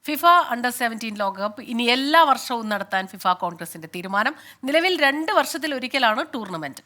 FIFA അണ്ടർ-17 ലോകകപ്പ് ഇനി എല്ലാ വർഷവും നടത്താൻ ഫിഫ കോൺഗ്രസിന്റെ തീരുമാനം. നിലവിൽ 2 വർഷത്തിൽ ഒരിക്കലാണ് ടൂർണമെന്റ്.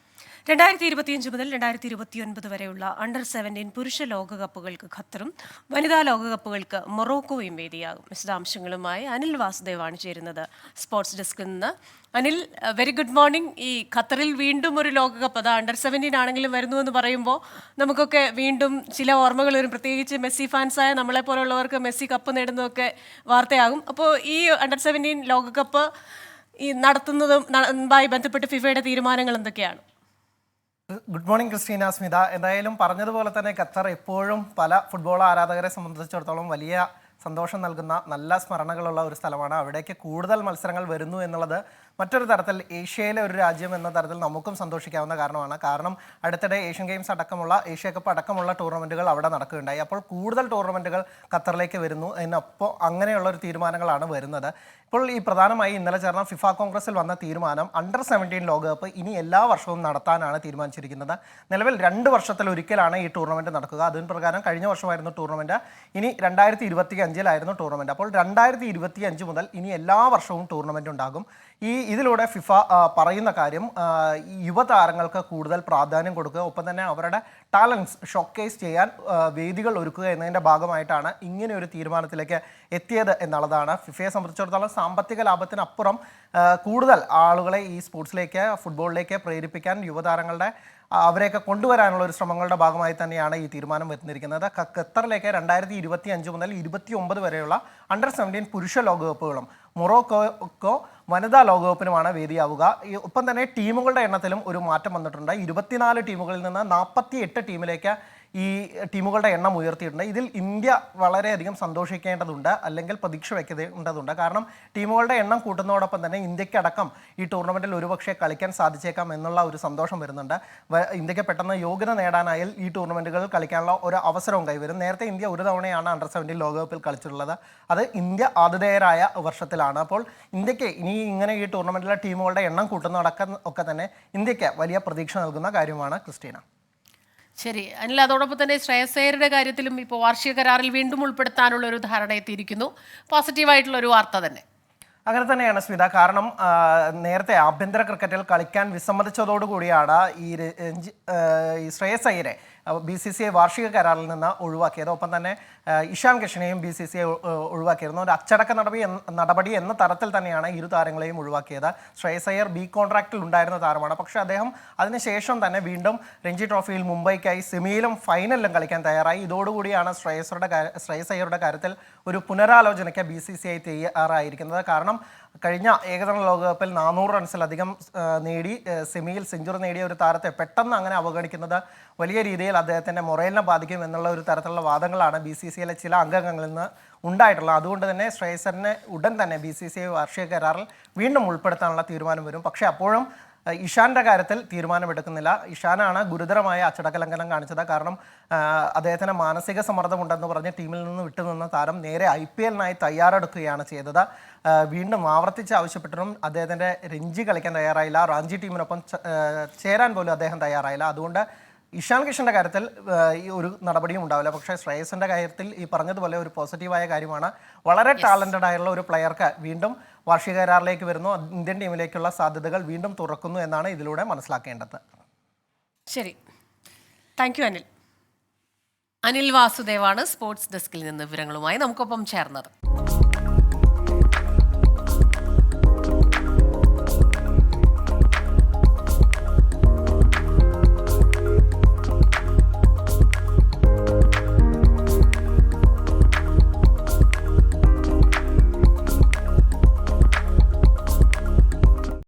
2025 മുതൽ 2029 വരെയുള്ള അണ്ടർ-17 പുരുഷ ലോകകപ്പുകൾക്ക് ഖത്തറും വനിതാ ലോകകപ്പുകൾക്ക് മൊറോക്കോയും വേദിയാകും. വിശദാംശങ്ങളുമായി അനിൽ വാസുദേവാണ് ചേരുന്നത് സ്പോർട്സ് ഡെസ്കിൽ നിന്ന്. Anil, very good morning. ഈ ഖത്തറിൽ വീണ്ടും ഒരു ലോകകപ്പ്, അത് അണ്ടർ-17 ആണെങ്കിലും വരുന്നു എന്ന് പറയുമ്പോൾ നമുക്കൊക്കെ വീണ്ടും ചില ഓർമ്മകൾ വരും. പ്രത്യേകിച്ച് മെസ്സി ഫാൻസായ നമ്മളെ പോലുള്ളവർക്ക് മെസ്സി കപ്പ് നേടുന്നതൊക്കെ വാർത്തയാകും. അപ്പോൾ ഈ അണ്ടർ-17 ലോകകപ്പ് ഈ നടത്തുന്നതുമായി ബന്ധപ്പെട്ട് ഫിഫയുടെ തീരുമാനങ്ങൾ എന്തൊക്കെയാണ്? Good morning Christina, Smita. എന്തായാലും പറഞ്ഞതുപോലെ തന്നെ ഖത്തർ എപ്പോഴും പല ഫുട്ബോൾ ആരാധകരെ സംബന്ധിച്ചിടത്തോളം വലിയ സന്തോഷം നൽകുന്ന നല്ല സ്മരണകളുള്ള ഒരു സ്ഥലമാണ്. അവിടേക്ക് കൂടുതൽ മത്സരങ്ങൾ വരുന്നു എന്നുള്ളത് മറ്റൊരു തരത്തിൽ ഏഷ്യയിലെ ഒരു രാജ്യം എന്ന തരത്തിൽ നമുക്കും സന്തോഷിക്കാവുന്ന കാരണമാണ്. കാരണം അടുത്തിടെ ഏഷ്യൻ ഗെയിംസ് അടക്കമുള്ള ഏഷ്യ കപ്പ് അടക്കമുള്ള ടൂർണമെൻറ്റുകൾ അവിടെ നടക്കുകയുണ്ടായി. അപ്പോൾ കൂടുതൽ ടൂർണമെൻറ്റുകൾ ഖത്തറിലേക്ക് വരുന്നു. അതിനപ്പോൾ അങ്ങനെയുള്ള ഒരു തീരുമാനങ്ങളാണ് വരുന്നത്. ഇപ്പോൾ ഈ പ്രധാനമായി ഇന്നലെ ചേർന്ന ഫിഫ കോൺഗ്രസിൽ വന്ന തീരുമാനം അണ്ടർ-17 ലോകകപ്പ് ഇനി എല്ലാ വർഷവും നടത്താനാണ് തീരുമാനിച്ചിരിക്കുന്നത്. നിലവിൽ 2 വർഷത്തിലൊരിക്കലാണ് ഈ ടൂർണമെൻറ്റ് നടക്കുക. അതിന് പ്രകാരം കഴിഞ്ഞ വർഷമായിരുന്നു ടൂർണമെൻറ്റ്, ഇനി 2025 ടൂർണമെൻറ്റ്. അപ്പോൾ 2025 മുതൽ ഇനി എല്ലാ വർഷവും ടൂർണമെൻറ്റ് ഉണ്ടാകും. ഇതിലൂടെ ഫിഫ പറയുന്ന കാര്യം യുവതാരങ്ങൾക്ക് കൂടുതൽ പ്രാധാന്യം കൊടുക്കുക, ഒപ്പം തന്നെ അവരുടെ ടാലൻസ് ഷോക്കേസ് ചെയ്യാൻ വേദികൾ ഒരുക്കുക എന്നതിൻ്റെ ഭാഗമായിട്ടാണ് ഇങ്ങനെ ഒരു തീരുമാനത്തിലേക്ക് എത്തിയത് എന്നുള്ളതാണ്. ഫിഫയെ സംബന്ധിച്ചിടത്തോളം സാമ്പത്തിക ലാഭത്തിനപ്പുറം കൂടുതൽ ആളുകളെ ഈ സ്പോർട്സിലേക്ക്, ഫുട്ബോളിലേക്ക് പ്രേരിപ്പിക്കാൻ യുവതാരങ്ങളുടെ അവരെയൊക്കെ കൊണ്ടുവരാനുള്ള ഒരു ശ്രമങ്ങളുടെ ഭാഗമായി തന്നെയാണ് ഈ തീരുമാനം വരുന്നിരിക്കുന്നത്. ഖത്തറിലേക്ക് 2025 മുതൽ 29 വരെയുള്ള അണ്ടർ-17 പുരുഷ ലോകകപ്പുകളും മൊറോക്കോ വനിതാ ലോകകപ്പിനുമാണ് വേദിയാവുക. ഒപ്പം തന്നെ ടീമുകളുടെ എണ്ണത്തിലും ഒരു മാറ്റം വന്നിട്ടുണ്ട്. 24 ടീമുകളിൽ നിന്ന് 48 ടീമിലേക്ക് ഈ ടീമുകളുടെ എണ്ണം ഉയർത്തിയിട്ടുണ്ട്. ഇതിൽ ഇന്ത്യ വളരെയധികം സന്തോഷിക്കേണ്ടതുണ്ട്, അല്ലെങ്കിൽ പ്രതീക്ഷ വയ്ക്കേണ്ടതുണ്ട്. കാരണം ടീമുകളുടെ എണ്ണം കൂട്ടുന്നതോടൊപ്പം തന്നെ ഇന്ത്യക്കടക്കം ഈ ടൂർണമെൻറ്റിൽ ഒരുപക്ഷെ കളിക്കാൻ സാധിച്ചേക്കാം എന്നുള്ള ഒരു സന്തോഷം വരുന്നുണ്ട്. ഇന്ത്യക്ക് പെട്ടെന്ന് യോഗ്യത നേടാനായാൽ ഈ ടൂർണമെൻറ്റുകളിൽ കളിക്കാനുള്ള ഒരു അവസരവും കൈവരും. നേരത്തെ ഇന്ത്യ ഒരു തവണയാണ് അണ്ടർ-17 ലോകകപ്പിൽ കളിച്ചിട്ടുള്ളത്. അത് ഇന്ത്യ ആതിഥേയരായ വർഷത്തിലാണ്. അപ്പോൾ ഇന്ത്യക്ക് ഇനി ഇങ്ങനെ ഈ ടൂർണമെൻറ്റിലെ ടീമുകളുടെ എണ്ണം കൂട്ടുന്നതടക്കം ഒക്കെ തന്നെ ഇന്ത്യക്ക് വലിയ പ്രതീക്ഷ നൽകുന്ന കാര്യമാണ് ക്രിസ്റ്റീന. ശരി അനിൽ, അതോടൊപ്പം തന്നെ ശ്രേയസ് അയ്യരുടെ കാര്യത്തിലും ഇപ്പോൾ വാർഷിക കരാറിൽ വീണ്ടും ഉൾപ്പെടുത്താനുള്ള ഒരു ധാരണ എത്തിയിരിക്കുന്നു. പോസിറ്റീവായിട്ടുള്ള ഒരു വാർത്ത തന്നെ. അങ്ങനെ തന്നെയാണ് സ്മിത. കാരണം നേരത്തെ ആഭ്യന്തര ക്രിക്കറ്റിൽ കളിക്കാൻ വിസമ്മതിച്ചതോടുകൂടിയാണ് ഈ ശ്രേയസ് അയ്യരെ BCCI വാർഷിക കരാറിൽ നിന്ന് ഒഴിവാക്കിയത്. ഒപ്പം തന്നെ ഇഷാൻ കിഷനെയും BCCI ഒഴിവാക്കിയിരുന്നു. ഒരു അച്ചടക്ക നടപടി എന്ന തരത്തിൽ തന്നെയാണ് ഇരു താരങ്ങളെയും ഒഴിവാക്കിയത്. ശ്രേയസ് അയ്യർ B കോൺട്രാക്റ്റിൽ ഉണ്ടായിരുന്ന താരമാണ്. പക്ഷേ അദ്ദേഹം അതിനുശേഷം തന്നെ വീണ്ടും രഞ്ജി ട്രോഫിയിൽ മുംബൈക്കായി സെമിയിലും ഫൈനലിലും കളിക്കാൻ തയ്യാറായി. ഇതോടുകൂടിയാണ് ശ്രേയസ് അയ്യരുടെ കാര്യത്തിൽ ഒരു പുനരാലോചനയ്ക്ക് BCCI തയ്യാറായിരിക്കുന്നത്. കാരണം കഴിഞ്ഞ ഏകദിന ലോകകപ്പിൽ 400 റൺസിലധികം നേടി സെമിയിൽ സെഞ്ചുറി നേടിയ ഒരു താരത്തെ പെട്ടെന്ന് അങ്ങനെ അവഗണിക്കുന്നത് വലിയ രീതിയിൽ അദ്ദേഹത്തിൻ്റെ മൊറേലിനെ ബാധിക്കും എന്നുള്ള ഒരു തരത്തിലുള്ള വാദങ്ങളാണ് BCCIയിലെ ചില അംഗങ്ങളിൽ നിന്ന് ഉണ്ടായിട്ടുള്ളത്. അതുകൊണ്ട് തന്നെ ശ്രേയസറിനെ ഉടൻ തന്നെ BCCI വാർഷിക കരാറിൽ വീണ്ടും ഉൾപ്പെടുത്താനുള്ള തീരുമാനം വരും. പക്ഷേ അപ്പോഴും ഇഷാൻ്റെ കാര്യത്തിൽ തീരുമാനമെടുക്കുന്നില്ല. ഇഷാനാണ് ഗുരുതരമായ അച്ചടക്ക ലംഘനം കാണിച്ചത്. കാരണം അദ്ദേഹത്തിന് മാനസിക സമ്മർദ്ദമുണ്ടെന്ന് പറഞ്ഞ് ടീമിൽ നിന്ന് വിട്ടുനിന്ന താരം നേരെ IPL-നായി തയ്യാറെടുക്കുകയാണ് ചെയ്തത്. വീണ്ടും ആവർത്തിച്ച് ആവശ്യപ്പെട്ടിട്ടും അദ്ദേഹത്തിൻ്റെ രഞ്ജി കളിക്കാൻ തയ്യാറായില്ല. റാഞ്ചി ടീമിനൊപ്പം ചേരാൻ പോലും അദ്ദേഹം തയ്യാറായില്ല. അതുകൊണ്ട് ഇഷാൻ കിഷൻ്റെ കാര്യത്തിൽ ഈ ഒരു നടപടിയും ഉണ്ടാവില്ല. പക്ഷേ ശ്രേയസിൻ്റെ കാര്യത്തിൽ ഈ പറഞ്ഞതുപോലെ ഒരു പോസിറ്റീവായ കാര്യമാണ്. വളരെ ടാലൻറ്റഡ് ആയുള്ള ഒരു പ്ലെയർക്ക് വീണ്ടും വാർഷിക കരാറിലേക്ക് വരുന്നു. ഇന്ത്യൻ ടീമിലേക്കുള്ള സാധ്യതകൾ വീണ്ടും തുറക്കുന്നു എന്നാണ് ഇതിലൂടെ മനസ്സിലാക്കേണ്ടത്. ശരി, താങ്ക് യു അനിൽ. അനിൽ വാസുദേവാണ് സ്പോർട്സ് ഡെസ്കിൽ നിന്ന് വിവരങ്ങളുമായി നമുക്കൊപ്പം ചേർന്നത്.